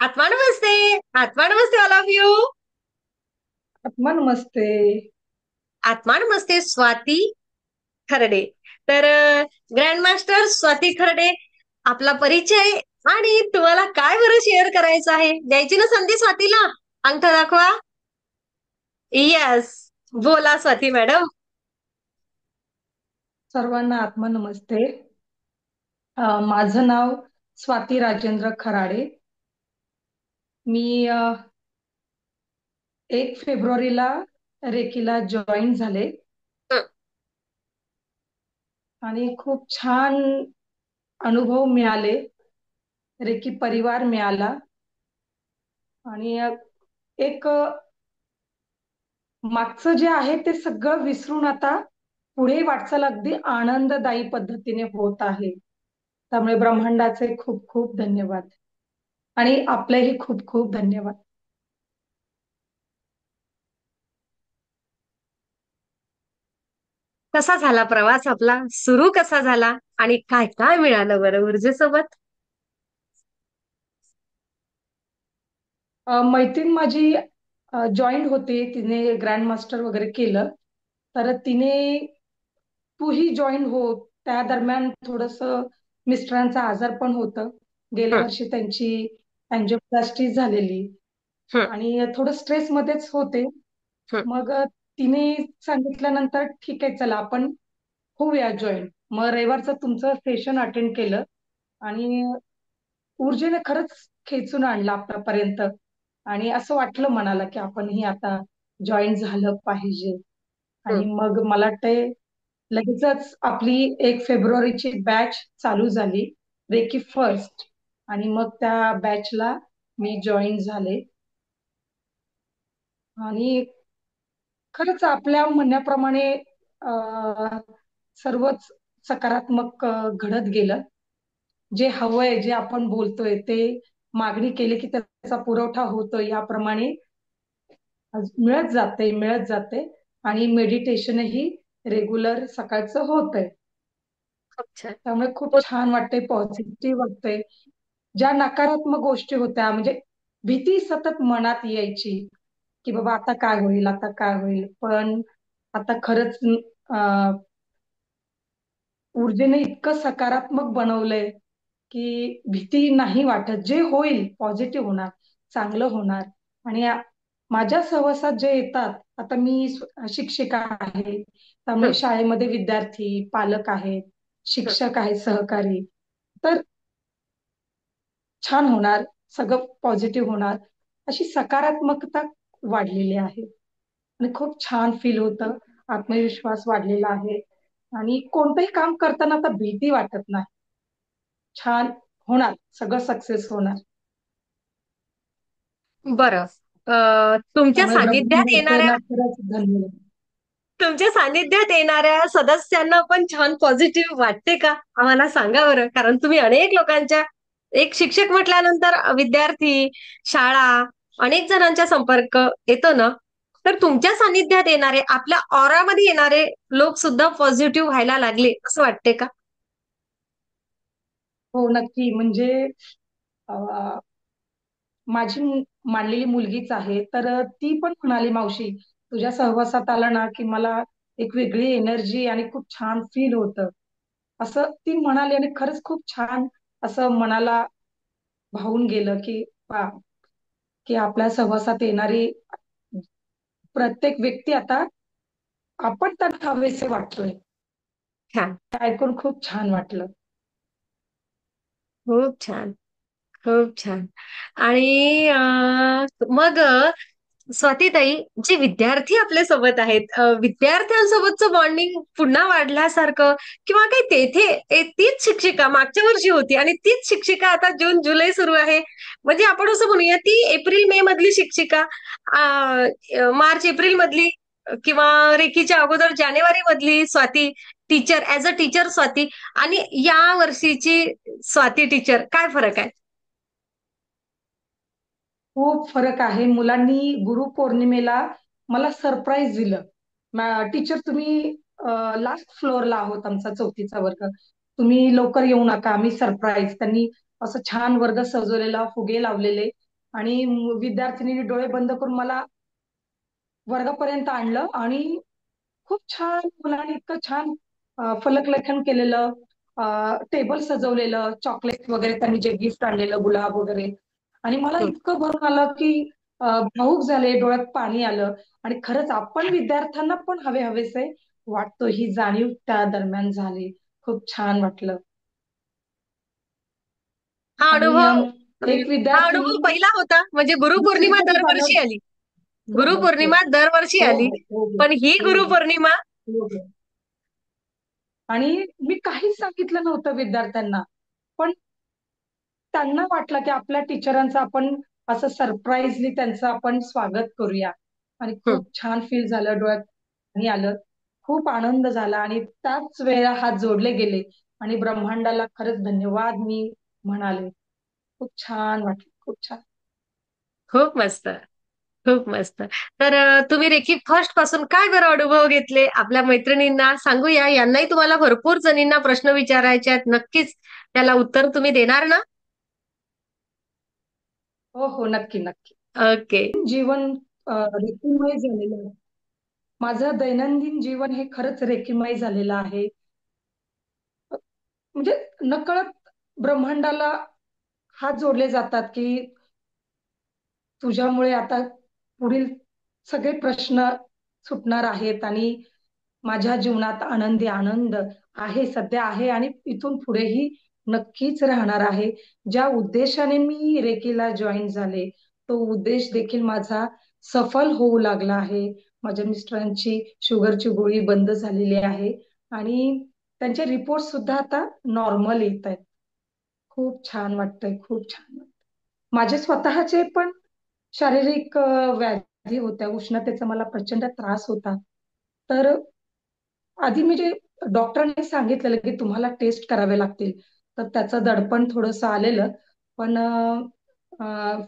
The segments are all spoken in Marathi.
आत्मा नमस्ते. आत्मा नमस्ते ऑल ऑफ यू. आत्मा नमस्ते. आत्मा नमस्ते स्वाती खर्डे. तर ग्रँड मास्टर स्वाती खर्डे, आपला परिचय आणि तुम्हाला काय बरं शेअर करायचं आहे, द्यायची ना संधी स्वातीला. अंगठा दाखवा. यस, बोला स्वाती मॅडम. सर्वांना आत्मा नमस्ते. माझं नाव स्वाती राजेंद्र खराडे. मी 1 फेब्रुवारीला रेकीला जॉईन झाले हं, आणि खूप छान अनुभव मिळाले. रेकी परिवार मिळाला आणि एक मागचं जे आहे ते सगळं विसरून आता पुढे वाटचाल अगदी आनंददायी पद्धतीने होत आहे. त्यामुळे ब्रह्मांडाचे खूप खूप धन्यवाद आणि आपलेही खूप खूप धन्यवाद. कसा झाला प्रवास आपला, सुरू कसा झाला आणि काय काय मिळालं बरं ऊर्जेसोबत? मैत्रीण माझी जॉईंट होते, तिने ग्रँड मास्टर वगैरे केलं. तर तिने तूही जॉईन हो. त्या दरम्यान थोडस मिस्टरांचा आजार पण होतं. गेल्या हं, वर्षी त्यांची अँजिओप्लास्टी झालेली हं, आणि थोडं स्ट्रेस मध्येच होते. हं, मग तिने सांगितल्यानंतर ठीक आहे, चला आपण होऊया जॉईन. मग रविवारचं तुमचं सेशन अटेंड केलं आणि ऊर्जेने खरंच खेचून आणलं आपल्यापर्यंत. आणि असं वाटलं मनाला की आपणही आता जॉईन झालं पाहिजे. आणि हं. मग मला वाटतंय लगेचच आपली 1 फेब्रुवारीची बॅच चालू झाली, रेकी फर्स्ट. आणि मग त्या बॅचला मी जॉईन झाले आणि खरंच आपल्या म्हणण्याप्रमाणे सर्वच सकारात्मक घडत गेलं. जे हवंय, जे आपण बोलतोय ते मागणी केली की त्याचा पुरवठा होतो, याप्रमाणे मिळत जाते मिळत जाते. आणि मेडिटेशनही रेग्युलर सकाळचं होतंय. खूप छान. त्यामुळे खूप हो. छान वाटतंय, पॉझिटिव्ह वाटतंय. ज्या नकारात्मक गोष्टी होत्या, म्हणजे भीती सतत मनात यायची की बाबा आता काय होईल, आता काय होईल. पण आता खरंच ऊर्जेने इतकं सकारात्मक बनवलंय की भीती नाही वाटत. जे होईल पॉझिटिव्ह होणार, चांगलं होणार. आणि माझ्या सहवासात जे येतात, आता मी शिक्षिका आहे, त्यामुळे हं, शाळेमध्ये विद्यार्थी, पालक आहेत, हं. शिक्षक आहेत, सहकारी. तर छान होणार, सगळं पॉझिटिव्ह होणार, अशी सकारात्मकता वाढलेली आहे. आणि खूप छान फील होतं, आत्मविश्वास वाढलेला आहे. आणि कोणतंही काम करताना आता भीती वाटत नाही. छान होणार, सगळं सक्सेस होणार. बरं. तुमच्या त्यामुळे सानिध्यात ब्रह्मांडाचे येणाऱ्या ना खरंच धन्यवाद. तुमच्या सानिध्यात येणाऱ्या सदस्यांना पण छान पॉझिटिव्ह वाटते का? आम्हाला सांगा बरं. कारण तुम्ही अनेक लोकांच्या, एक शिक्षक म्हटल्यानंतर विद्यार्थी, शाळा, अनेक जणांच्या संपर्क येतो ना. तर तुमच्या सानिध्यात येणारे, आपल्या ऑरामध्ये येणारे लोक सुद्धा पॉझिटिव्ह व्हायला लागले असं वाटते का? हो, नक्की. म्हणजे माझी मानलेली मुलगीच आहे, तर ती पण म्हणाली, मावशी तुझ्या सहवासात आलं ना की मला एक वेगळी एनर्जी आणि खूप छान फील होतं, असं ती म्हणाली. आणि खरंच खूप छान असं मनाला भावून गेलं की वा, की आपल्या सहवासात येणारी प्रत्येक व्यक्ती आता आपण त्यांना हवेसे वाटतोय. छान. ते ऐकून खूप छान वाटलं. खूप छान. खूप छान. आणि मग स्वातीताई, जे विद्यार्थी आपल्या सोबत आहेत, विद्यार्थ्यांसोबतचं बॉन्डिंग पुन्हा वाढल्यासारखं किंवा काही तेथे तीच शिक्षिका मागच्या वर्षी होती आणि तीच शिक्षिका आता जून जुलै सुरू आहे, म्हणजे आपण असं म्हणूया ती एप्रिल मे मधली शिक्षिका, मार्च एप्रिल मधली, किंवा रेकीच्या अगोदर जानेवारी मधली Swati teacher, as a teacher Swati, आणि या वर्षीची स्वाती टीचर, काय फरक आहे? खूप फरक आहे. मुलांनी गुरुपौर्णिमेला मला सरप्राईज दिलं. टीचर तुम्ही लास्ट फ्लोअरला आहोत, आमचा 4थीचा वर्ग, तुम्ही लवकर येऊ नका, आम्ही सरप्राईज. त्यांनी असं छान वर्ग सजवलेला, फुगे लावलेले. आणि विद्यार्थिनीने डोळे बंद करून मला वर्गापर्यंत आणलं आणि खूप छान मुलांनी इतकं छान फलकलेखन केलेलं, टेबल सजवलेलं, चॉकलेट वगैरे त्यांनी जे गिफ्ट आणलेलं, गुलाब वगैरे. आणि मला हं. इतकं भरून आलं की भाऊक झाले, डोळ्यात पाणी आलं. आणि खरंच आपण विद्यार्थ्यांना पण हवे हवेसे वाटतो, ही जाणीव त्या दरम्यान झाली. खूप छान वाटलं. हा आणि अनुभव एक हा विद्यार्थिनी अनुभव पहिला होता, म्हणजे गुरुपौर्णिमा दुसरीकडे दरवर्षी झालं. आली. हो हो हो गुरुपौर्णिमा दरवर्षी हो आली, हो हो हो पण ही हो हो गुरुपौर्णिमा हो हो. आणि मी काहीच सांगितलं नव्हतं विद्यार्थ्यांना, पण त्यांना वाटलं की आपल्या टीचरांचं आपण असं सरप्राईजली त्यांचं आपण स्वागत करूया. आणि हं, खूप छान फील झालं, डोळ्यात पाणी आलं, खूप आनंद झाला. आणि त्याच वेळेला हात जोडले गेले आणि ब्रह्मांडाला खरंच धन्यवाद मी म्हणाले. खूप छान वाटलं, खूप छान. खूप मस्त. खूप मस्त. तर तुम्ही रेकी फर्स्ट पासून काय बरं अनुभव घेतले आपल्या मैत्रिणींना सांगूया. यांनाही तुम्हाला भरपूर जणींना प्रश्न विचारायचे आहेत. नक्कीच त्याला उत्तर तुम्ही देणार ना? हो हो, नक्की नक्की. ओके. जीवन रेखीमय झालेलं आहे. माझं दैनंदिन जीवन हे खरंच रेखीमय झालेलं आहे. म्हणजे नकळत ब्रह्मांडाला हात जोडले जातात की तुझ्यामुळे आता पुढील सगळे प्रश्न सुटणार आहेत. आणि माझ्या जीवनात आनंदी आनंद आहे, सध्या आहे आणि इथून पुढेही नक्कीच राहणार आहे. ज्या उद्देशाने मी रेकीला जॉईन झाले, तो उद्देश देखील माझा सफल होऊ लागला आहे. माझ्या मिस्टरांची शुगरची गोळी बंद झालेली आहे आणि त्यांचे रिपोर्ट सुद्धा आता नॉर्मल येत आहेत. खूप छान वाटतंय, खूप छान वाटतंय. माझे स्वतःचे पण शारीरिक व्याधी होत्या. उष्णतेचा मला प्रचंड त्रास होता. तर आधी म्हणजे डॉक्टरांनी सांगितलेलं की तुम्हाला टेस्ट करावे लागतील. तर त्याचं दडपण थोडंसं आलेलं. पण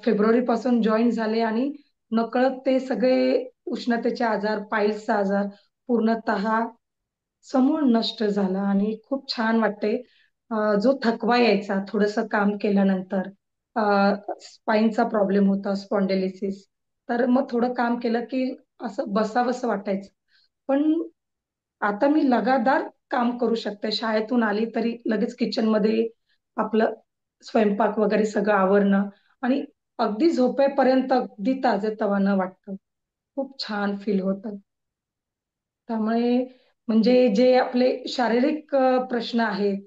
फेब्रुवारी पासून जॉईन झाले आणि नकळत ते सगळे उष्णतेचे आजार, पाईल्सचा आजार पूर्णतः समूळ नष्ट झाला आणि खूप छान वाटते. जो थकवा यायचा थोडंसं काम केल्यानंतर, स्पाईनचा प्रॉब्लेम होता, स्पॉन्डिलिसिस. तर मग थोडं काम केलं की असं बसावंसं वाटायचं. पण आता मी लगातार काम करू शकते. शाळेतून आली तरी लगेच किचनमध्ये आपलं स्वयंपाक वगैरे सगळं आवरणं आणि अगदी झोपेपर्यंत अगदी ताजेतवानं वाटतं. खूप छान फील होतं. त्यामुळे म्हणजे जे आपले शारीरिक प्रश्न आहेत,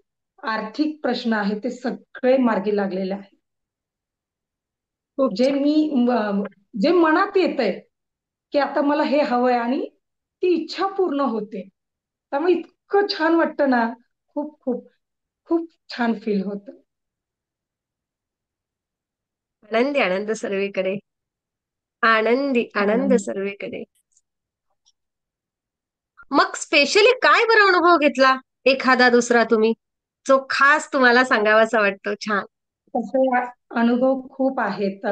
आर्थिक प्रश्न आहेत, ते सगळे मार्गी लागलेले आहेत. खूप जे छान. मी जे मनात येतंय की आता मला हे हवंय आणि ती इच्छा पूर्ण होते. त्यामुळे इतकं छान वाटतं ना, खूप खूप खूप छान फील होतं. आनंदी आनंद सर्वीकडे. आनंदी आनंद आनंद. सर्वीकडे. मग स्पेशली काय बरं अनुभव घेतला? एखादा दुसरा तुम्ही, जो खास तुम्हाला सांगावासा वाटतो? छान. तसे अनुभव खूप आहेत.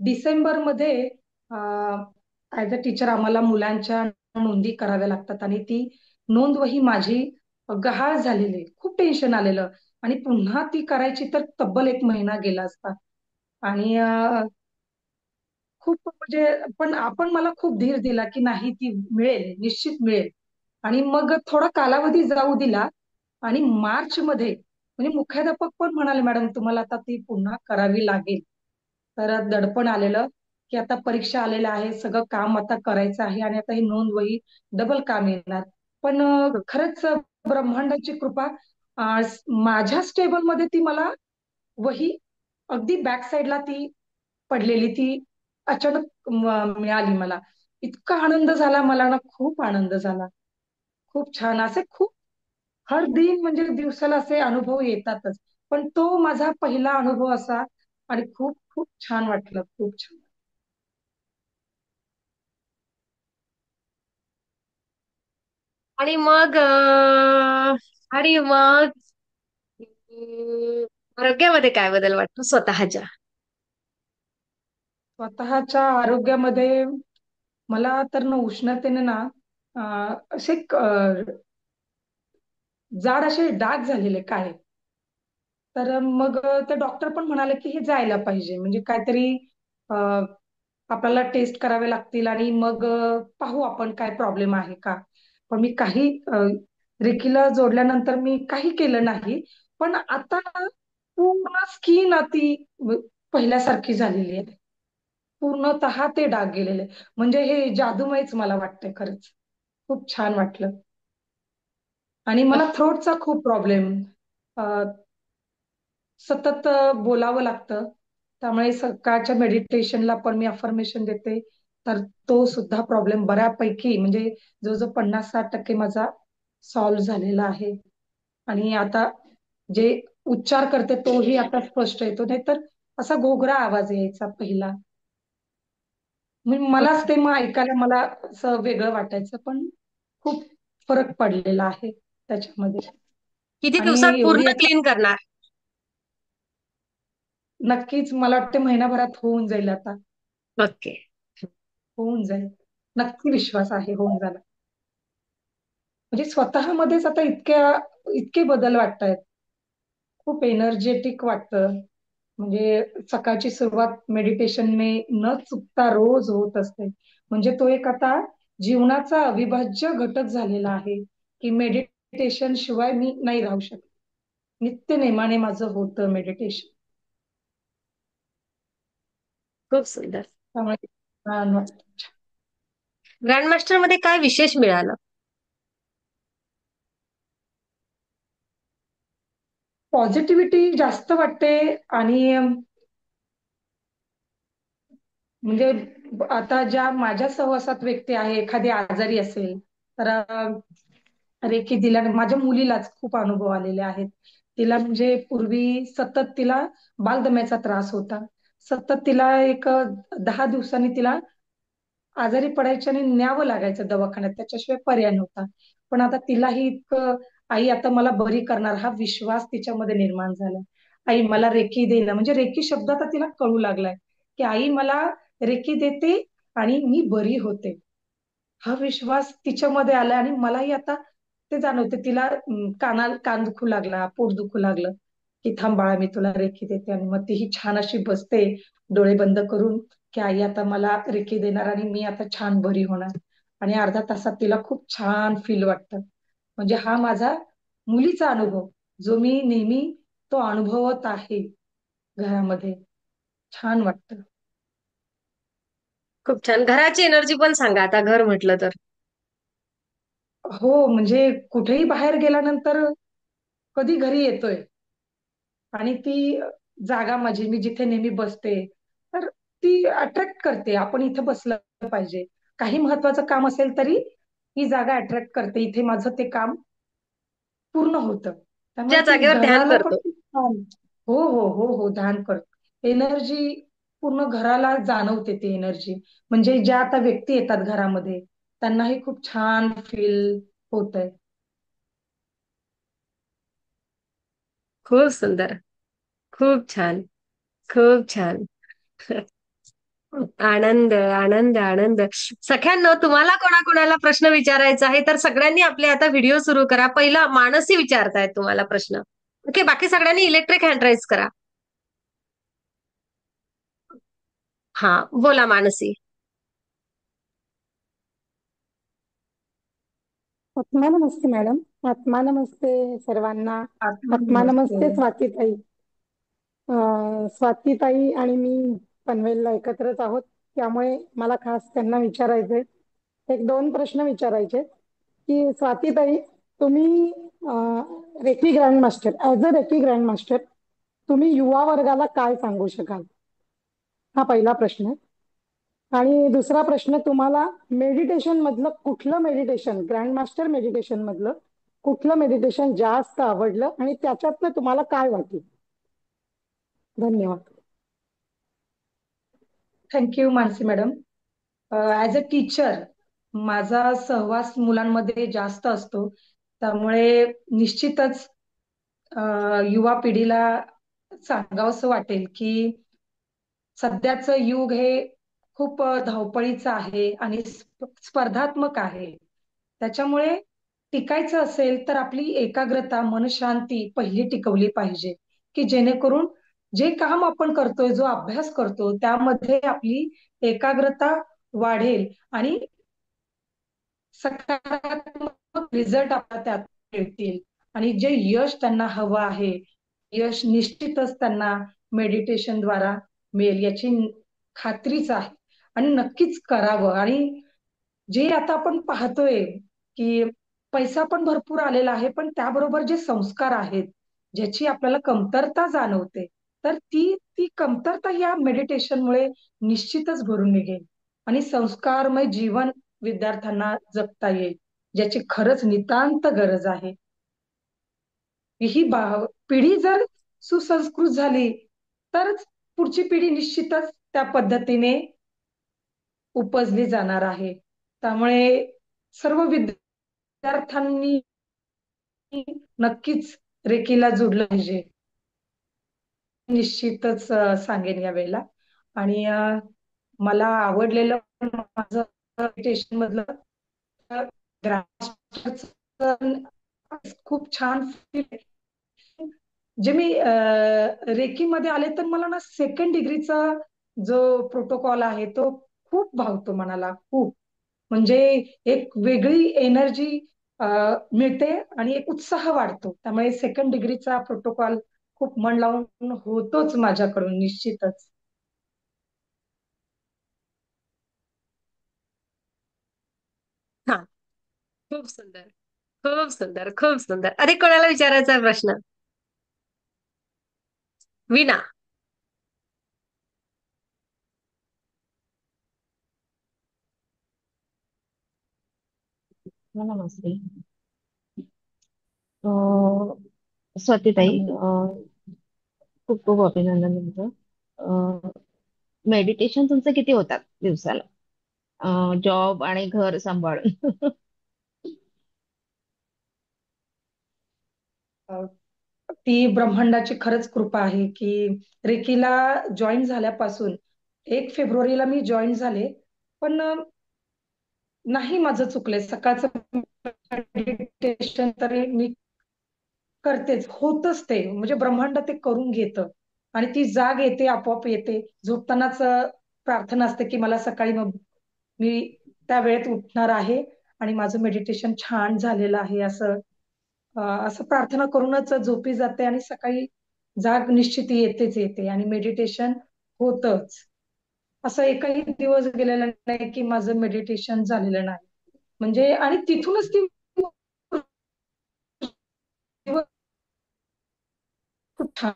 डिसेंबरमध्ये ऍज अ टीचर आम्हाला मुलांच्या नोंदी कराव्या लागतात आणि ती नोंदवही माझी गहाळ झालेली आहे. खूप टेन्शन आलेलं आणि पुन्हा ती करायची तर तब्बल 1 महिना गेला असता. आणि खूप म्हणजे पण आपण मला खूप धीर दिला की नाही, ती मिळेल, निश्चित मिळेल. आणि मग थोडा कालावधी जाऊ दिला आणि मार्च मध्ये म्हणजे मुख्याध्यापक पण म्हणाले, मॅडम तुम्हाला आता ती पुन्हा करावी लागेल. तर दडपण आलेलं की आता परीक्षा आलेल्या आहे, सगळं काम आता करायचं आहे आणि आता ही नोंद वही डबल काम येणार. पण खरंच ब्रह्मांडाची कृपा, माझ्या स्टेबल मध्ये ती मला वही अगदी बॅक साईडला ती पडलेली, ती अचानक मिळाली मला. इतका आनंद झाला मला ना, खूप आनंद झाला. खूप छान. असे खूप हर दिन म्हणजे दिवसाला असे अनुभव येतातच. पण तो माझा पहिला अनुभव असा आणि खूप खूप छान वाटलं, खूप छान. आणि मग आणि मग आरोग्यामध्ये काय बदल वाटतो स्वतःच्या? स्वतःच्या आरोग्यामध्ये मला तर ना उष्णतेने ना असे जाड असे डाग झालेले काळे. तर मग ते डॉक्टर पण म्हणाले की हे जायला पाहिजे, म्हणजे काहीतरी अ, आपल्याला टेस्ट करावे लागतील आणि मग पाहू आपण काय प्रॉब्लेम आहे का. पण मी काही रेकीला जोडल्यानंतर मी काही केलं नाही. पण आता ना पूर्ण स्किन ती पहिल्यासारखी झालेली आहे. पूर्णतः ते डाग गेलेले. म्हणजे हे जादूमयच मला वाटतंय खरंच. खूप छान वाटलं. आणि मला थ्रोटचा खूप प्रॉब्लेम, सतत बोलावं लागतं. त्यामुळे सकाळच्या मेडिटेशनला पण मी अफर्मेशन देते. तर तो सुद्धा प्रॉब्लेम बऱ्यापैकी, म्हणजे जवळजवळ 50-60% माझा सॉल्व्ह झालेला आहे. आणि आता जे उच्चार करते तोही आता स्पष्ट येतो. नाहीतर असा घोगरा आवाज यायचा पहिला. मलाच ते मग ऐकायला मला असं वेगळं वाटायचं. पण खूप फरक पडलेला आहे त्याच्यामध्ये. किती आणि दिवसात एवढी पूर्ण आता क्लीन करणार? नक्कीच मला वाटते महिनाभरात होऊन जाईल आता. ओके. होऊन जाईल. नक्की विश्वास आहे होऊन जाणार. म्हणजे स्वतःमध्येच आता इतके बदल वाटतायत. खूप एनर्जेटिक वाटतं. म्हणजे सकाळची सुरुवात मेडिटेशनने न चुकता रोज होत असते. म्हणजे तो एक आता जीवनाचा अविभाज्य घटक झालेला आहे, की मेडिटेशन शिवाय मी नाही राहू शकत. नित्य नेमाने माझं होतं मेडिटेशन. खूप सुंदर. त्यामुळे छान वाटतं. ग्रँडमास्टर मध्ये काय विशेष मिळालं? पॉझिटिव्हिटी जास्त वाटते. आणि म्हणजे आता ज्या माझ्या सहवासात व्यक्ती आहे, एखादी आजारी असेल तर रेकी दिल्या माझ्या मुलीलाच खूप अनुभव आलेले आहेत. तिला म्हणजे पूर्वी सतत तिला बालदम्याचा त्रास होता. सतत तिला एक 10 दिवसांनी तिला आजारी पडायची आणि न्यावं लागायचं दवाखान्यात, त्याच्याशिवाय पर्याय नव्हता. पण आता तिलाही इतकं, आई आता मला बरी करणार हा विश्वास तिच्यामध्ये निर्माण झाला. आई मला रेकी दे ना, म्हणजे रेकी शब्द आता तिला कळू लागलाय, की आई मला रेकी देते आणि मी बरी होते. हा विश्वास तिच्यामध्ये आला. आणि मलाही आता ते जाणवते. तिला कान दुखू लागला, पोट दुखू लागलं, की थांब बाळा मी तुला रेकी देते. आणि मग तीही छान अशी बसते डोळे बंद करून, की आई आता मला रेकी देणार आणि मी आता छान बरी होणार. आणि अर्ध्या तासात तिला खूप छान फील वाटतं. म्हणजे हा माझा मुलीचा अनुभव, जो मी नेहमी तो अनुभवत आहे घरामध्ये. छान वाटतं. खूप छान. घराची एनर्जी पण सांगा आता, घर म्हटलं तर. हो, म्हणजे कुठेही बाहेर गेल्यानंतर कधी घरी येतोय आणि ती जागा माझी, मी जिथे नेहमी बसते, तर ती अट्रॅक्ट करते. आपण इथे बसलं पाहिजे. काही महत्वाचं काम असेल तरी ही जागा अट्रॅक्ट करते. इथे माझं ते काम पूर्ण होतं. त्यामुळे ज्या ती जागेवर ध्यान घराला पण करतो. खूप छान. हो, हो, हो, हो. ध्यान करतो. एनर्जी पूर्ण घराला जाणवते ती एनर्जी. म्हणजे ज्या आता व्यक्ती येतात घरामध्ये, त्यांनाही खूप छान फील होतंय. खूप सुंदर. खूप छान. खूप छान. आनंद, आनंद, आनंद. सख्यांनो, तुम्हाला कोणाकोणाला प्रश्न विचारायचा आहे तर सगळ्यांनी आपले आता व्हिडिओ सुरू करा. पहिला मानसी विचारतायत तुम्हाला प्रश्न. ओके, बाकी सगळ्यांनी इलेक्ट्रिक हँड राईज करा. हा, बोला मानसी. आत्मा नमस्ते मॅडम. आत्मा नमस्ते सर्वांना. आत्मा आत्मा नमस्ते. नमस्ते स्वातीताई. स्वातीताई आणि मी पनवेलला एकत्रच आहोत, त्यामुळे मला खास त्यांना विचारायचे एक दोन प्रश्न विचारायचे की स्वातीताई, तुम्ही reiki grand master, as a reiki grand master तुम्ही युवा वर्गाला काय सांगू शकाल? हा पहिला प्रश्न. आणि दुसरा प्रश्न, तुम्हाला मेडिटेशन मधलं कुठलं मेडिटेशन, ग्रँड मास्टर मेडिटेशन मधलं कुठलं मेडिटेशन जास्त आवडलं आणि त्याच्यातनं तुम्हाला काय वाटलं? धन्यवाद. Thank you Mansi madam. As a teacher माझा सहवास मुलांमध्ये जास्त असतो. त्यामुळे निश्चितच युवा पिढीला सांगावंसं वाटेल की सध्याचं युग हे खूप धावपळीचं आहे आणि स्पर्धात्मक आहे. त्याच्यामुळे टिकायचं असेल तर आपली एकाग्रता, मनशांती पहिली टिकवली पाहिजे. की जेणेकरून जे काम आपण करतोय, जो अभ्यास करतो, त्यामध्ये आपली एकाग्रता वाढेल आणि सकारात्मक रिझल्ट आपल्याला त्यात मिळतील. आणि जे यश त्यांना हवं आहे, यश निश्चितच त्यांना मेडिटेशन द्वारा मिळेल याची खात्रीच आहे. आणि नक्कीच करावं. आणि जे आता आपण पाहतोय की पैसा पण भरपूर आलेला आहे, पण त्याबरोबर जे संस्कार आहेत, ज्याची आपल्याला कमतरता जाणवते, तर ती ती कमतरता या मेडिटेशनमुळे निश्चितच भरून निघेल. आणि संस्कारमय जीवन विद्यार्थ्यांना जगता येईल, ज्याची खरंच नितांत गरज आहे. ही पिढी जर सुसंस्कृत झाली, तरच पुढची पिढी निश्चितच त्या पद्धतीने उपजली जाणार आहे. त्यामुळे सर्व विद्यार्थ्यांनी नक्कीच रेकीला जोडलं पाहिजे, निश्चितच सांगेन या वेळेला. आणि मला आवडलेलं माझं मेडिटेशन मधलं ग्रामरचं खूप छान feel आहे. जे मी रेकीमध्ये आले तर मला ना सेकंड डिग्रीचा जो प्रोटोकॉल आहे तो खूप भावतो मनाला, खूप. म्हणजे एक वेगळी एनर्जी मिळते आणि एक उत्साह वाढतो. त्यामुळे सेकंड डिग्रीचा प्रोटोकॉल खूप मन लावून होतोच माझ्याकडून निश्चितच. हा, खूप सुंदर, खूप सुंदर, खूप सुंदर. अरे, कोणाला विचारायचा आहे प्रश्न? विना. नमस्ते. स्वातीताई, खूप खूप अभिनंदन तुमचं. मेडिटेशन तुमचं किती होतात दिवसाला, जॉब आणि घर सांभाळून? अ, ती ब्रह्मांडाची खरंच कृपा आहे की रेकीला जॉईन झाल्यापासून 1 फेब्रुवारीला मी जॉईन झाले. पण नाही माझं चुकलंय. सकाळचं मेडिटेशन तरी मी करतेच, होतच ते. म्हणजे ब्रह्मांड ते करून घेतं. आणि ती जाग येते, आपोआप येते. झोपतानाच प्रार्थना असते की मला सकाळी मग मी त्या वेळेत उठणार आहे आणि माझं मेडिटेशन छान झालेलं आहे, असं असं प्रार्थना करूनच झोपी जाते. आणि सकाळी जाग निश्चित येतेच येते आणि मेडिटेशन होतच. असं एकही दिवस गेलेला नाही की माझं मेडिटेशन झालेलं नाही. म्हणजे आणि तिथूनच ती खूप छान.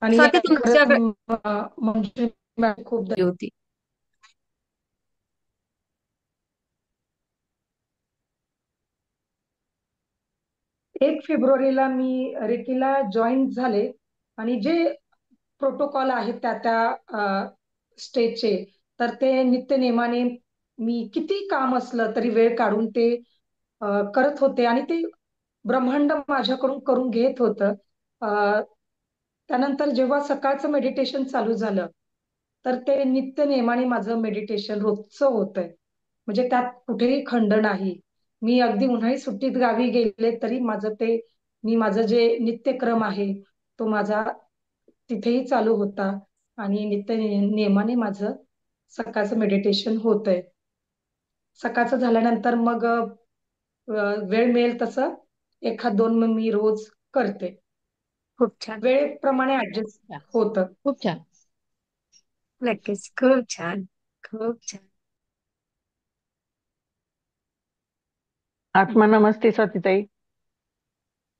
आणि स्वाती, खरंच तुमच्याकडे म्हणजे खूप होती. 1 फेब्रुवारीला मी रेकीला जॉईन झाले. आणि जे प्रोटोकॉल आहेत त्या त्या स्टेजचे, तर ते नित्यनेमाने मी किती काम असलं तरी वेळ काढून ते करत होते. आणि ते ब्रह्मांड माझ्याकडून करून घेत होतं. त्यानंतर जेव्हा सकाळचं मेडिटेशन चालू झालं, तर ते नित्य नेमाने माझं मेडिटेशन रोजचं होतंय. म्हणजे त्यात कुठेही खंड नाही. मी अगदी उन्हाळी सुट्टीत गावी गेले तरी माझं ते मी माझं जे नित्यक्रम आहे तो माझा तिथेही चालू होता. आणि नित्य नेमाने माझं सकाळचं मेडिटेशन होतंय. सकाळचं झाल्यानंतर मग वेळ मिळेल तसं एखाद दोन मग मी रोज करते. खूप छान. वेळेप्रमाणे ऍडजस्ट छान. होतं. खूप छान. नक्कीच, खूप छान, खूप छान. आत्मा नमस्ते स्वातीताई.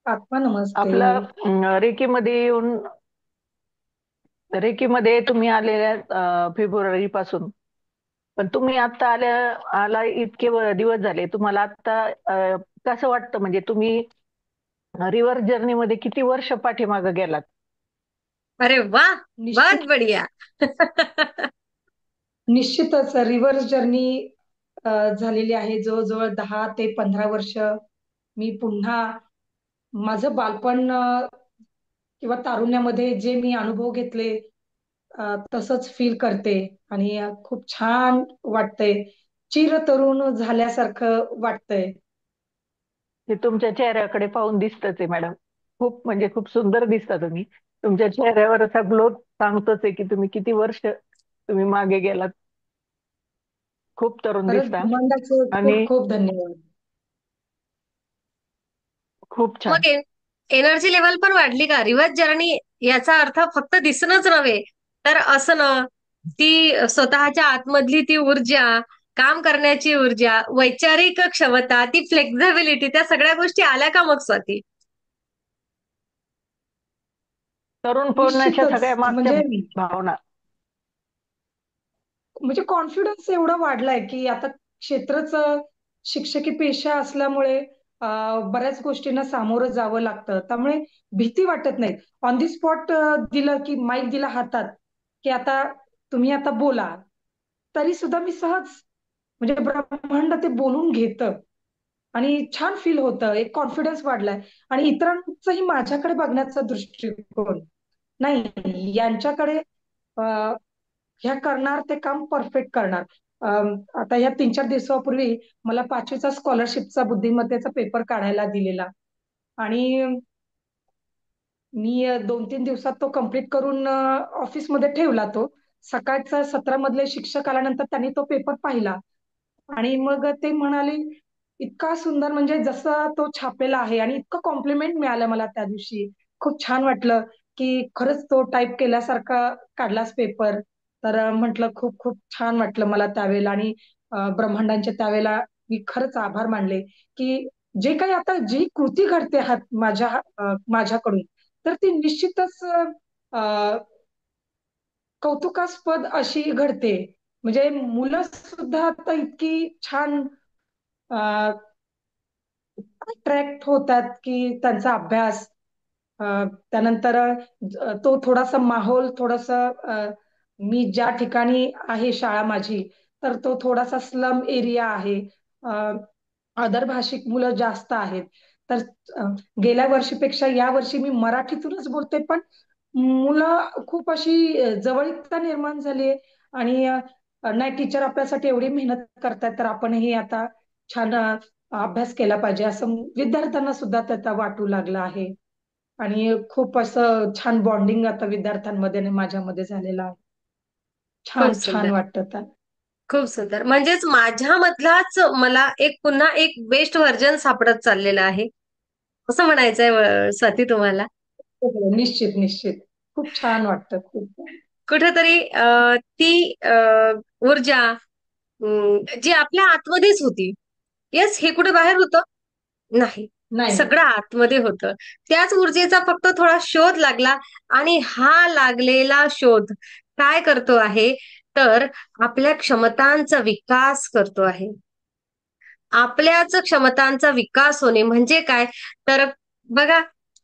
आत्मा नमस्ते. आपलं रेकीमध्ये येऊन रेकीमध्ये तुम्ही आलेल्या फेब्रुवारी पासून, पण तुम्ही आता आला इतके दिवस झाले, तुम्हाला आता कसं वाटतं? म्हणजे तुम्ही रिव्हर जर्नीमध्ये किती वर्ष पाठीमागे गेलात? अरे वाह, निश्चित बहुत बढ़िया. निश्चितच रिव्हर्स जर्नी झालेली आहे. जवळजवळ 10 ते 15 वर्ष मी पुन्हा माझं बालपण किंवा तारुण्यामध्ये जे मी अनुभव घेतले तसंच फील करते. आणि खूप छान वाटतंय. चिरतरुण झाल्यासारखं वाटतंय. ते तुमच्या चेहऱ्याकडे पाहून दिसतच आहे मॅडम. खूप म्हणजे खूप सुंदर दिसता तुम्ही. तुमच्या चेहऱ्यावर असा ग्लो सांगतोच आहे की तुम्ही किती वर्ष तुम्ही मागे गेलात. खूप तरुण खरंच दिसता. ब्रह्मांडाचे आणि खूप खूप धन्यवाद. खूप छान. मग एनर्जी लेवल पण वाढली का? रिव्हर्स जर्नी याचा अर्थ फक्त दिसणंच नव्हे, तर असणं, ती स्वतःच्या आतमधली ती ऊर्जा, काम करण्याची ऊर्जा, वैचारिक क्षमता, ती फ्लेक्झिबिलिटी, त्या सगळ्या गोष्टी आल्या का मग स्वाती? तरुण पडण्याच्या निश्चितच सगळ्या मागच्या म्हणजे भावना. म्हणजे कॉन्फिडन्स एवढा वाढलाय की आता क्षेत्रच शिक्षकी पेशा असल्यामुळे बऱ्याच गोष्टींना सामोरं जावं लागतं. त्यामुळे भीती वाटत नाही. ऑन दी स्पॉट दिलं की माईक दिला हातात की आता तुम्ही आता बोला, तरी सुद्धा मी सहज म्हणजे ब्रह्मांड ते बोलून घेतं आणि छान फील होतं. एक कॉन्फिडन्स वाढलाय आणि इतरांचाही माझ्याकडे बघण्याचा दृष्टिकोन, नाही यांच्याकडे ह्या करणार ते काम परफेक्ट करणार. आता या 3-4 दिवसापूर्वी मला 5वीचा स्कॉलरशिपचा बुद्धिमत्तेचा पेपर काढायला दिलेला आणि मी 2-3 दिवसात तो कम्प्लीट करून ऑफिसमध्ये ठेवला तो. सकाळचा 17 मधले शिक्षक आल्यानंतर त्यांनी तो पेपर पाहिला आणि मग ते म्हणाले, इतका सुंदर म्हणजे जसा तो छापलेला आहे आणि इतकं कॉम्प्लिमेंट मिळालं मला त्या दिवशी. खूप छान वाटलं, की खरंच तो टाइप केल्यासारखा काढलाच पेपर. तर म्हटलं खूप खूप छान वाटलं मला त्यावेळेला आणि ब्रह्मांडांचे त्यावेळेला मी खरंच आभार मानले, की जे काही आता जी कृती घडते माझ्याकडून, तर ती निश्चितच कौतुकास्पद अशी घडते. म्हणजे मुलं सुद्धा आता इतकी छान अट्रॅक्ट होतात की त्यांचा अभ्यास अ, त्यानंतर तो थोडासा माहोल मी ज्या ठिकाणी आहे शाळा माझी, तर तो थोडासा स्लम एरिया आहे. अदर भाषिक मुलं जास्त आहेत. तर अ, गेल्या वर्षीपेक्षा या वर्षी मी मराठीतूनच बोलते, पण मुलं खूप अशी जवळीकता निर्माण झाली आहे आणि नाही टीचर आपल्यासाठी एवढी मेहनत करतायत, तर आपणही आता छान अभ्यास केला पाहिजे, असं विद्यार्थ्यांना सुद्धा त्याचा वाटू लागला आहे. आणि खूप असं छान बॉन्डिंग आता विद्यार्थ्यांमध्ये आणि माझ्यामध्ये झालेलं आहे. खूप छान छान सुंदर. वाटतं त्या. खूप सुंदर. म्हणजेच माझ्यामधलाच मला एक पुन्हा एक बेस्ट व्हर्जन सापडत चाललेलं आहे. असं म्हणायचंय स्वाती तुम्हाला? हो, हो. निश्चित निश्चित. खूप छान वाटतं खूप. कुठेतरी ती ऊर्जा जी आपल्या आतमध्येच होती. येस, हे कुठे बाहेर होतं? नाही. नाही. सगळं आतमध्ये होतं. त्याच ऊर्जेचा फक्त थोडा शोध लागला आणि हा लागलेला शोध काय करतो आहे, तर आपल्या क्षमतांचा विकास करतो आहे. आपल्याच क्षमतांचा विकास होणे म्हणजे काय? तर बघा,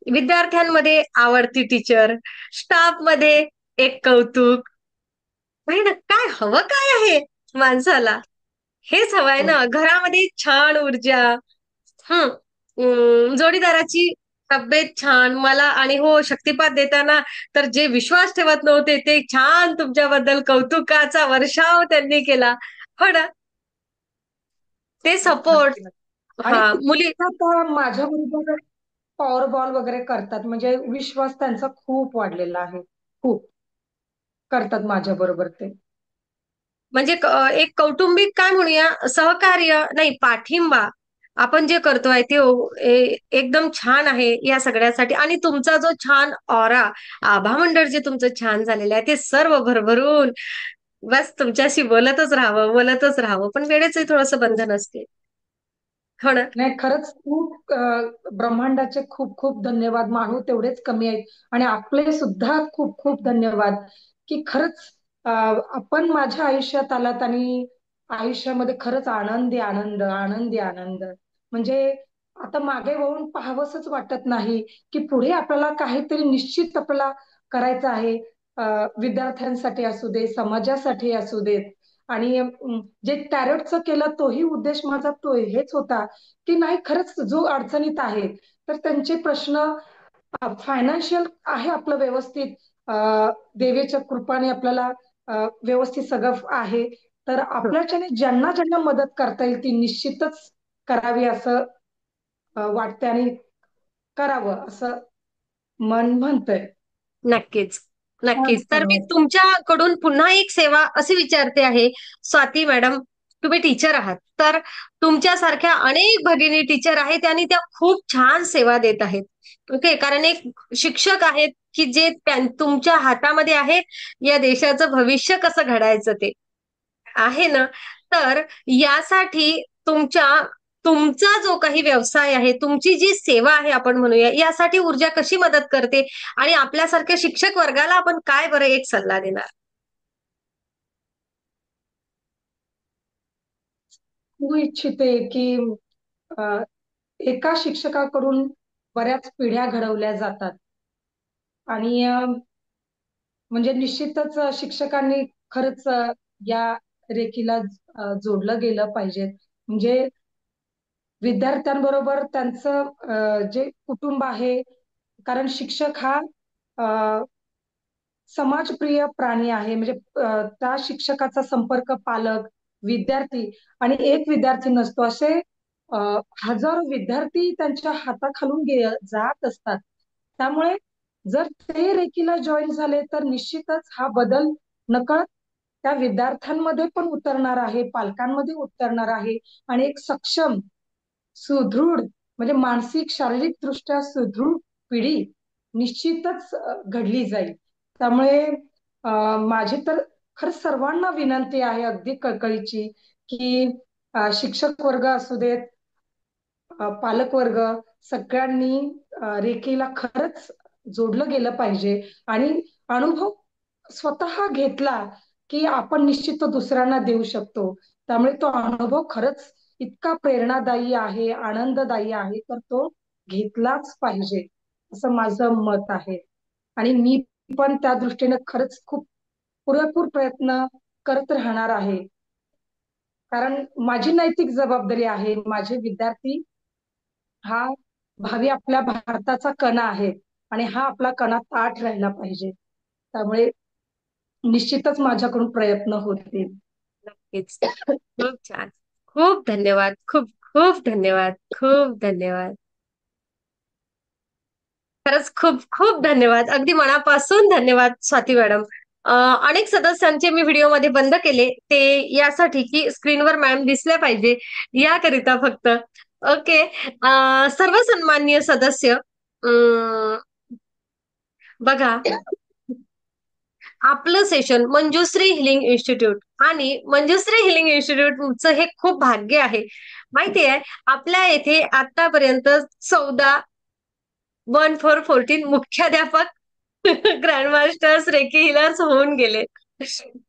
विद्यार्थ्यांमध्ये आवडती टीचर, स्टाफमध्ये एक कौतुक. नाही ना, काय हवं काय आहे माणसाला? हेच हवंय हो. ना. घरामध्ये छान ऊर्जा. हं. जोडीदाराची तब्येत छान. मला आणि हो, शक्तिपात देताना तर जे विश्वास ठेवत नव्हते, ते छान तुमच्याबद्दल कौतुकाचा वर्षाव त्यांनी केला. हो ना? ते सपोर्ट. नक्की नक्की. आणि हां, मुली. ते आता माझ्या बरोबर पॉवर बॉल वगैरे करतात. म्हणजे विश्वास त्यांचा खूप वाढलेला आहे. खूप करतात माझ्या बरोबर ते. म्हणजे एक कौटुंबिक काय म्हणूया, सहकार्य नाही, पाठिंबा आपण जे करतोय ते एकदम छान आहे या सगळ्यासाठी. आणि तुमचा जो छान ऑरा, आभामंडळ जे तुमचं छान झालेलं आहे, ते सर्व भरभरून बस तुमच्याशी बोलतच राहावं, बोलतच राहावं. पण वेळेचंही थोडंसं बंधन असते. हो ना? नाही खरंच खूप ब्रह्मांडाचे खूप खूप धन्यवाद. मानू तेवढेच कमी आहेत आणि आपले सुद्धा खूप खूप धन्यवाद, की खरंच आपण माझ्या आयुष्यात आलात आणि आयुष्यामध्ये खरंच आनंदी आनंद आनंदी आनंद. म्हणजे आता मागे वळून पाहावंसंच वाटत नाही, की पुढे आपल्याला काहीतरी निश्चित आपल्याला करायचं आहे. विद्यार्थ्यांसाठी असू दे, समाजासाठी असू देत आणि जे टॅरोटचं केलं तोही उद्देश माझा तो हेच होता, की नाही खरंच जो अडचणीत आहे, तर त्यांचे प्रश्न फायनान्शियल आहे आपलं व्यवस्थित, देवीच्या कृपाने आपल्याला व्यवस्थित सगळं आहे. तर आपल्याच्याने ज्यांना ज्यांना मदत करता येईल ती निश्चितच करावी असं वाटते आणि करावं असं मन म्हणतंय. नक्कीच, छान नक्कीच. तर मी सांगितलं. तुमच्याकडून पुन्हा एक सेवा अशी विचारते आहे, स्वाती मॅडम, तुम्ही टीचर आहात. तर तुमच्यासारख्या अनेक भगिनी टीचर आहेत आणि त्या खूप छान सेवा देत आहेत. ओके. कारण एक शिक्षक आहेत, की जे तुमच्या हातामध्ये आहे, या देशाचं भविष्य कसं घडायचं ते. आहे ना? तर यासाठी तुमचा जो काही व्यवसाय आहे, तुमची जी सेवा आहे आपण म्हणूया, यासाठी ऊर्जा कशी मदत करते आणि आपल्यासारख्या शिक्षक वर्गाला आपण काय बरं एक सल्ला देणार? तू इच्छिते की अ, एका शिक्षकाकडून बऱ्याच पिढ्या घडवल्या जातात आणि म्हणजे निश्चितच शिक्षकांनी खरंच या रेखीला जोडलं गेलं पाहिजे. म्हणजे विद्यार्थ्यांबरोबर त्यांचं जे कुटुंब आहे, कारण शिक्षक हा समाजप्रिय प्राणी आहे. म्हणजे त्या शिक्षकाचा संपर्क पालक, विद्यार्थी आणि एक विद्यार्थी नसतो. असे अ, हजारो विद्यार्थी त्यांच्या हाताखालून जात असतात. त्यामुळे जर ते रेकीला जॉईन झाले तर निश्चितच हा बदल नकळत त्या विद्यार्थ्यांमध्ये पण उतरणार आहे, पालकांमध्ये उतरणार आहे आणि एक सक्षम, सुदृढ म्हणजे मानसिक, शारीरिक दृष्ट्या सुदृढ पिढी निश्चितच घडली जाईल. त्यामुळे माझी तर खरंच सर्वांना विनंती आहे अगदी कळकळीची की शिक्षक वर्ग असू देत, पालक वर्ग, सगळ्यांनी रेखेला खरंच जोडलं गेलं पाहिजे आणि अनुभव स्वतः घेतला की आपण निश्चित तो दुसऱ्यांना देऊ शकतो. त्यामुळे तो अनुभव खरंच इतका प्रेरणादायी आहे, आनंददायी आहे, तर तो घेतलाच पाहिजे असं माझं मत आहे. आणि मी पण त्या दृष्टीने खरंच खूप पुरेपूर प्रयत्न करत राहणार आहे. कारण माझी नैतिक जबाबदारी आहे. माझे विद्यार्थी हा भावी आपल्या भारताचा कणा आहे आणि हा आपला कणा ताठ राहिला पाहिजे. त्यामुळे निश्चितच माझ्याकडून प्रयत्न होतील. नक्कीच. खूप छान. खूप धन्यवाद. खूप खूप धन्यवाद. खूप धन्यवाद. खरंच खूप खूप धन्यवाद. अगदी मनापासून धन्यवाद स्वाती मॅडम. अनेक सदस्यांचे मी व्हिडिओमध्ये बंद केले. ते यासाठी की स्क्रीनवर मॅम दिसल्या पाहिजे याकरिता फक्त. ओके. सर्व सन्माननीय सदस्य, बघा, आपलं सेशन मंजुश्री हिलिंग इन्स्टिट्यूट आणि मंजुश्री हिलिंग इन्स्टिट्यूटचं हे खूप भाग्य आहे. माहिती आहे, आपल्या येथे आतापर्यंत 14 14 मुख्याध्यापक ग्रँड मास्टर्स रेकी हिलर्स होऊन गेले.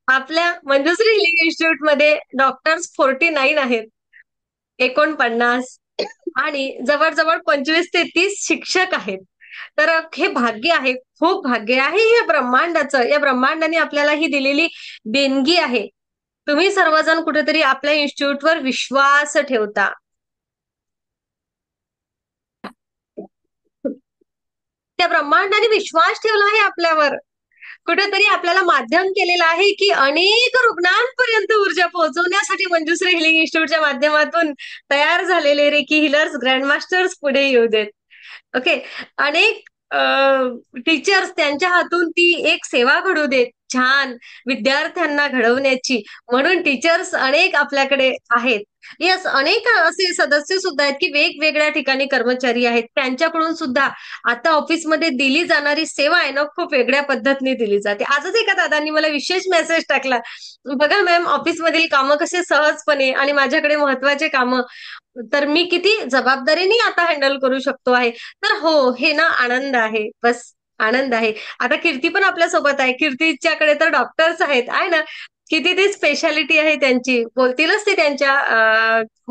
आपल्या मंजुश्री हिलिंग इन्स्टिट्यूट मध्ये डॉक्टर्स 49 आहेत, 49, आणि जवळ 25 ते 30 शिक्षक आहेत. तर हे भाग्य आहे, खूप भाग्य आहे या ब्रह्मांडाचं. या ब्रह्मांडाने आपल्याला ही दिलेली देणगी आहे. तुम्ही सर्वजण कुठेतरी आपल्या इन्स्टिट्यूटवर विश्वास ठेवता. त्या ब्रह्मांडाने विश्वास ठेवला आहे आपल्यावर. कुठेतरी आपल्याला माध्यम केलेलं आहे की अनेक रुग्णांपर्यंत ऊर्जा पोहोचवण्यासाठी मंजुश्री हिलिंग इन्स्टिट्यूटच्या माध्यमातून तयार झालेले रेकी हिलर्स, ग्रँड मास्टर्स पुढे येऊ देत. ओके. अनेक टीचर्स त्यांच्या हातून ती एक सेवा घडू देत, छान विद्यार्थ्यांना घडवण्याची. म्हणून टीचर्स अनेक आपल्याकडे आहेत. येस, अनेक असे सदस्य सुद्धा आहेत की वेगवेगळ्या ठिकाणी कर्मचारी आहेत. त्यांच्याकडून सुद्धा आता ऑफिसमध्ये दिली जाणारी सेवा आहे ना, खूप वेगळ्या पद्धतीने दिली जाते. आजच एका दादांनी मला विशेष मेसेज टाकला, बघा मॅम, ऑफिसमधील कामं कसे सहजपणे आणि माझ्याकडे महत्वाचे कामं, तर मी किती जबाबदारीने आता हँडल करू शकतो आहे. तर हो, हे ना आनंद आहे, बस आनंद आहे. आता कीर्ती पण आपल्या सोबत आहे. कीर्तीच्याकडे तर डॉक्टर्स आहेत, आहे ना. किती ती स्पेशालिटी आहे त्यांची, बोलतीलच ते त्यांच्या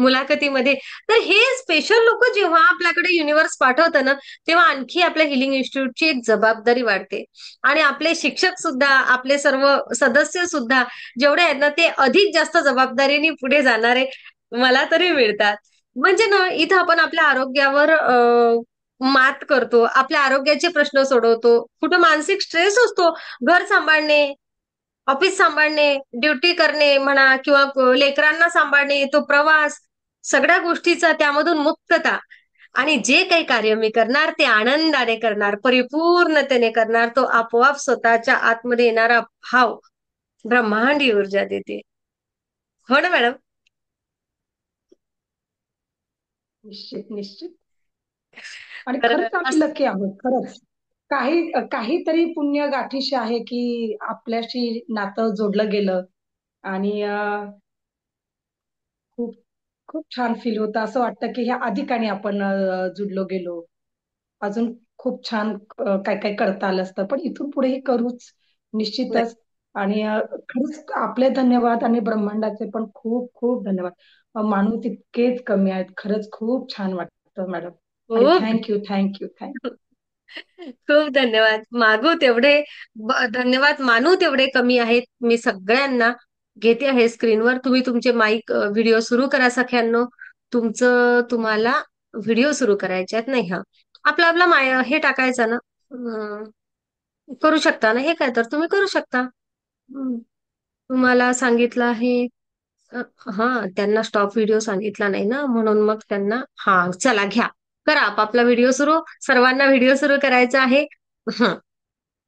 मुलाखतीमध्ये. तर हे स्पेशल लोक जेव्हा आपल्याकडे युनिव्हर्स पाठवतं ना, तेव्हा आणखी आपल्या हिलिंग इन्स्टिट्यूटची एक जबाबदारी वाढते. आणि आपले शिक्षक सुद्धा, आपले सर्व सदस्य सुद्धा जेवढे आहेत ना, ते अधिक जास्त जबाबदारीने पुढे जाणारे मला तरी मिळतात. म्हणजे ना, इथं आपण आपल्या आरोग्यावर मात करतो, आपल्या आरोग्याचे प्रश्न सोडवतो. कुठं मानसिक स्ट्रेस असतो, घर सांभाळणे, ऑफिस सांभाळणे, ड्युटी करणे म्हणा, किंवा लेकरांना सांभाळणे, तो प्रवास, सगळ्या गोष्टीचा त्यामधून मुक्तता. आणि जे काही कार्य मी करणार ते आनंदाने करणार, परिपूर्णतेने करणार. तो आपोआप स्वतःच्या आतमध्ये येणारा भाव ब्रह्मांडी ऊर्जा देते. हो ना मॅडम? निश्चित निश्चित. आणि तर खरंच आम्ही लकी आहोत, खरंच. काहीतरी पुण्य गाठीशी आहे की आपल्याशी नातं जोडलं गेलं. आणि खूप खूप छान फील होतं. असं वाटतं की ह्या अधिकाने आपण जुडलो गेलो. अजून खूप छान काय काय करता आलं असतं, पण इथून पुढेही करूच निश्चितच. आणि खरंच आपले धन्यवाद आणि ब्रह्मांडाचे पण खूप खूप धन्यवाद. माणूस तितकेच कमी आहेत. खरंच खूप छान वाटतं मॅडम. आणि खूप थँक्यू थँक्यू थँक्यू. खूप धन्यवाद. मागू तेवढे धन्यवाद मानू तेवढे कमी आहेत. मी सगळ्यांना घेते आहे स्क्रीनवर. तुम्ही तुमचे माईक व्हिडिओ सुरू करा सख्यांनो. तुम्हाला व्हिडिओ सुरू करायचे आहेत नाही? हा, आपला आपला हे टाकायचं ना. करू शकता ना? हे काय तर तुम्ही करू शकता. तुम्हाला सांगितलं आहे. अ, हा, त्यांना स्टॉप व्हिडिओ सांगितला नाही ना, म्हणून मग त्यांना हा, चला घ्या, करा आपापला व्हिडिओ सुरू. सर्वांना व्हिडिओ सुरू करायचा आहे. हं,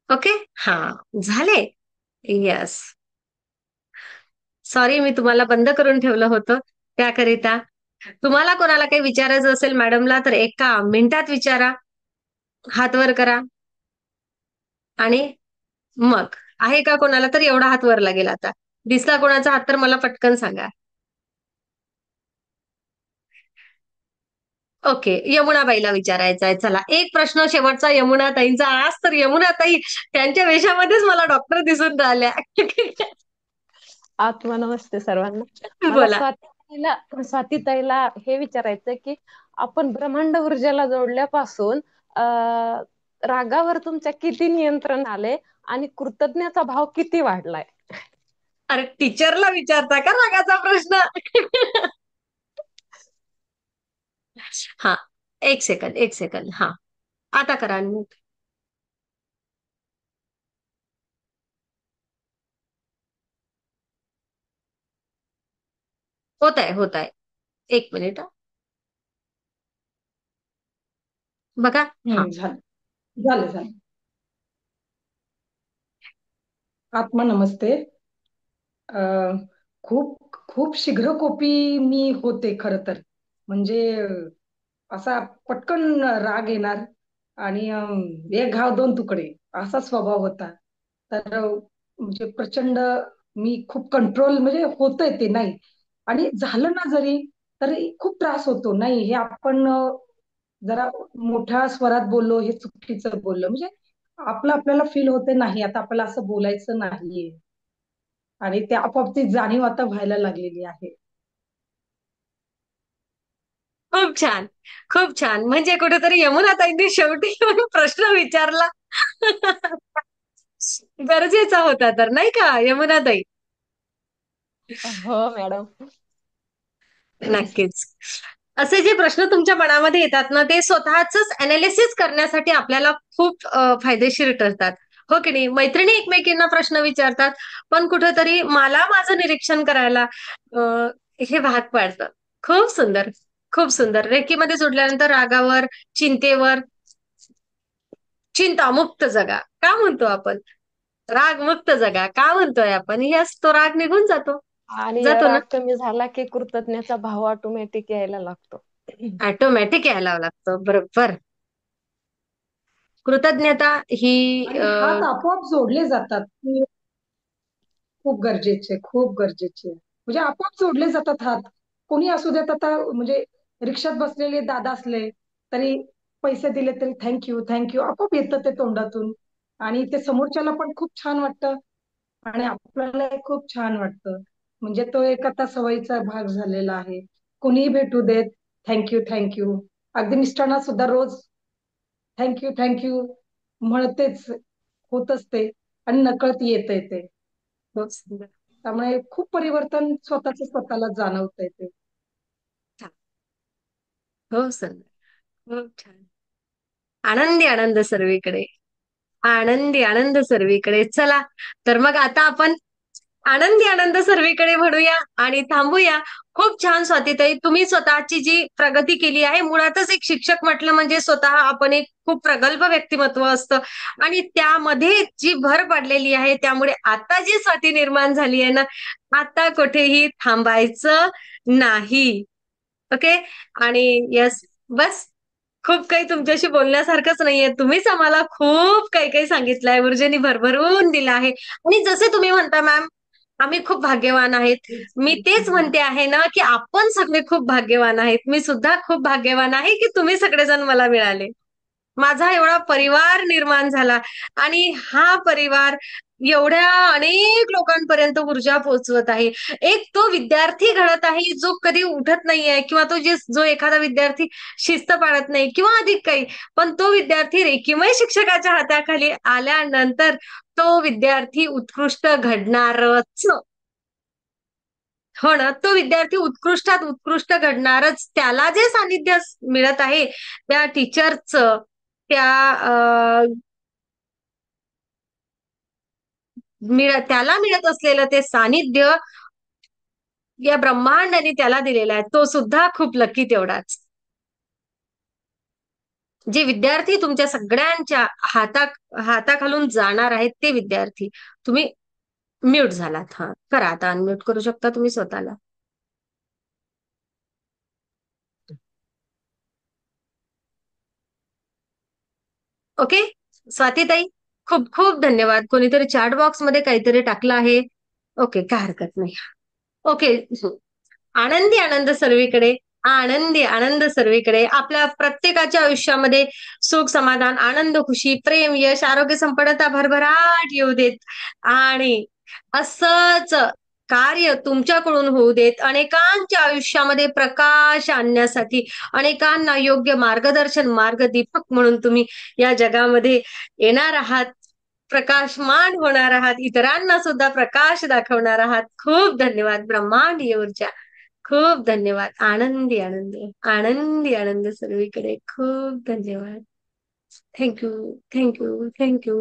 ओके. हा, झाले. येस. सॉरी, मी तुम्हाला बंद करून ठेवलं होतं त्याकरिता. तुम्हाला कोणाला काही विचारायचं असेल मॅडमला तर एका मिनिटात विचारा. हात वर करा. आणि मग आहे का कोणाला तर एवढा हात वर लागेल आता. दिसला कोणाचा हात तर मला पटकन सांगा. ओके, यमुनाबाईला विचारायचा आहे. चला, एक प्रश्न शेवटचा यमुनाताईंचा. आज तर यमुनाताई त्यांच्या वेशामध्येच मला डॉक्टर दिसून राहिल्या. आत्मा नमस्ते सर्वांना. मला बोला. स्वातीताईला हे विचारायचं की आपण ब्रह्मांड ऊर्जेला जोडल्यापासून रागावर तुमच्या किती नियंत्रण आले आणि कृतज्ञता भाव किती वाढलाय? अरे, टीचरला विचारता का रागाचा प्रश्न? हा, एक सेकंद, एक सेकंद. हा, आता करा. होत आहे. एक मिनिट हा. बघा. हा, झालं झालं झालं. आत्मा नमस्ते. अ, खूप खूप शीघ्रकोपी मी होते खर तर. म्हणजे असा पटकन राग येणार. आणि एक घाव दोन तुकडे असा स्वभाव होता. तर म्हणजे प्रचंड मी खूप कंट्रोल म्हणजे होतंय ते नाही. आणि झालं ना जरी तरी खूप त्रास होतो. नाही, हे आपण जरा मोठ्या स्वरात बोललो, हे चुकीचं बोललो म्हणजे आपलं आपल्याला फील होते, नाही आता आपल्याला असं बोलायचं नाहीये. आणि त्या आपोआप ती जाणीव आता व्हायला लागलेली आहे. खूप छान, खूप छान. म्हणजे कुठेतरी यमुनाताईंनी शेवटी येऊन प्रश्न विचारला. गरजेचा होता तर, नाही का यमुनाताई? हो मॅडम. नक्कीच. असे जे प्रश्न तुमच्या मनामध्ये येतात ना, ते स्वतःच अनालिसिस करण्यासाठी आपल्याला खूप फायदेशीर ठरतात. हो की नाही? मैत्रिणी एकमेकींना प्रश्न विचारतात, पण कुठेतरी मला माझं निरीक्षण करायला अ, हे भाग पाडतं. खूप सुंदर, खूप सुंदर. रेकीमध्ये जोडल्यानंतर रागावर, चिंतेवर, चिंतामुक्त जगा का म्हणतो आपण? रागमुक्त जगा का म्हणतोय आपण? यस, तो राग निघून जातो. आणि जातो ना. राग कमी झाला की कृतज्ञता भाव ऑटोमॅटिक यायला लागतो. ऑटोमॅटिक यायला लागतं. बरोबर. कृतज्ञता ही आणि हात आपोआप जोडले जातात. खूप गरजेचे, खूप गरजेचे. म्हणजे आपोआप जोडले जातात हात. कोणी असू देत, आता म्हणजे रिक्षात बसलेले दादा असले तरी पैसे दिले तरी थँक्यू थँक्यू आपोआप येतं ते तोंडातून. आणि ते समोरच्याला पण खूप छान वाटतं आणि आपल्याला खूप छान वाटतं. म्हणजे तो एक आता सवयीचा भाग झालेला आहे. कोणीही भेटू देत, थँक्यू थँक्यू. अगदी मिस्टरांना सुद्धा रोज थँक्यू थँक्यू म्हणतेच, होतच ते. आणि नकळत येतंय ते. खूप सुंदर. त्यामुळे खूप परिवर्तन स्वतःला जाणवतंय ते. हो सुंदर. खूप छान. आनंदी आनंद सर्वीकडे. आनंदी आनंद सर्वीकडे. चला, तर मग आता आपण आनंदी आनंद सर्वीकडे म्हणूया आणि थांबूया. खूप छान स्वातीताई, तुम्ही स्वतःची जी प्रगती केली आहे, मुळातच एक शिक्षक म्हटलं म्हणजे स्वतः आपण एक खूप प्रगल्भ व्यक्तिमत्व असतं आणि त्यामध्ये जी भर पडलेली आहे, त्यामुळे आता जी स्वाती निर्माण झाली आहे ना, आता कुठेही थांबायचं नाही. ओके. आणि यस, बस खूप काही तुमच्याशी बोलण्यासारखंच नाहीये. तुम्हीच आम्हाला खूप काही काही सांगितलंय, ऊर्जेने भरभरून दिलं आहे. आणि जसे तुम्ही म्हणता मॅम, आम्ही खूप भाग्यवान आहेत. मी तेच म्हणते आहे ना, की आपण सगळे खूप भाग्यवान आहेत. मी सुद्धा खूप भाग्यवान आहे, की तुम्ही सगळेजण मला मिळाले. माझा एवढा परिवार निर्माण झाला आणि हा परिवार एवढ्या अनेक लोकांपर्यंत ऊर्जा पोहोचवत आहे. एक तो विद्यार्थी घडत आहे जो कधी उठत नाहीये किंवा जो एखादा विद्यार्थी शिस्त पाळत नाही किंवा अधिक काही, पण तो विद्यार्थी रेकीमय शिक्षकाच्या हाताखाली आल्यानंतर तो विद्यार्थी उत्कृष्ट घडणारच. हो ना, तो विद्यार्थी उत्कृष्टात उत्कृष्ट घडणारच. त्याला जे सानिध्य मिळत आहे त्या टीचरचं, त्या त्याला मिळत असलेलं ते सानिध्य या ब्रह्मांडाने त्याला दिलेला आहे. तो सुद्धा खूप लकी तेवढाच. जे विद्यार्थी तुमच्या सगळ्यांच्या हाताखालून जाणार आहेत ते विद्यार्थी. तुम्ही म्यूट झालात. हा, करा आता, अनम्यूट करू शकता तुम्ही स्वतःला. ओके. स्वातीताई, खूप खूप धन्यवाद. कोणीतरी चॅट बॉक्स मध्ये काहीतरी टाकलं आहे. ओके, काय हरकत नाही. ओके. आनंदी आनंद सर्वीकडे, आनंदी आनंद सर्वीकडे. आपल्या प्रत्येकाच्या आयुष्यामध्ये सुख, समाधान, आनंद, खुशी, प्रेम, यश, आरोग्य, संपन्नता भरभराट येऊ देत आणि असंच कार्य तुमच्याकडून होऊ देत. अनेकांच्या आयुष्यामध्ये प्रकाश आणण्यासाठी, अनेकांना योग्य मार्गदर्शन, मार्गदीपक म्हणून तुम्ही या जगामध्ये येणार आहात. प्रकाशमान होणार आहात. इतरांना सुद्धा प्रकाश दाखवणार आहात. खूप धन्यवाद. ब्रह्मांडीय ऊर्जा. खूप धन्यवाद. आनंदी आनंद, आनंदी आनंद सर्वीकडे. खूप धन्यवाद. Thank you, thank you, thank you.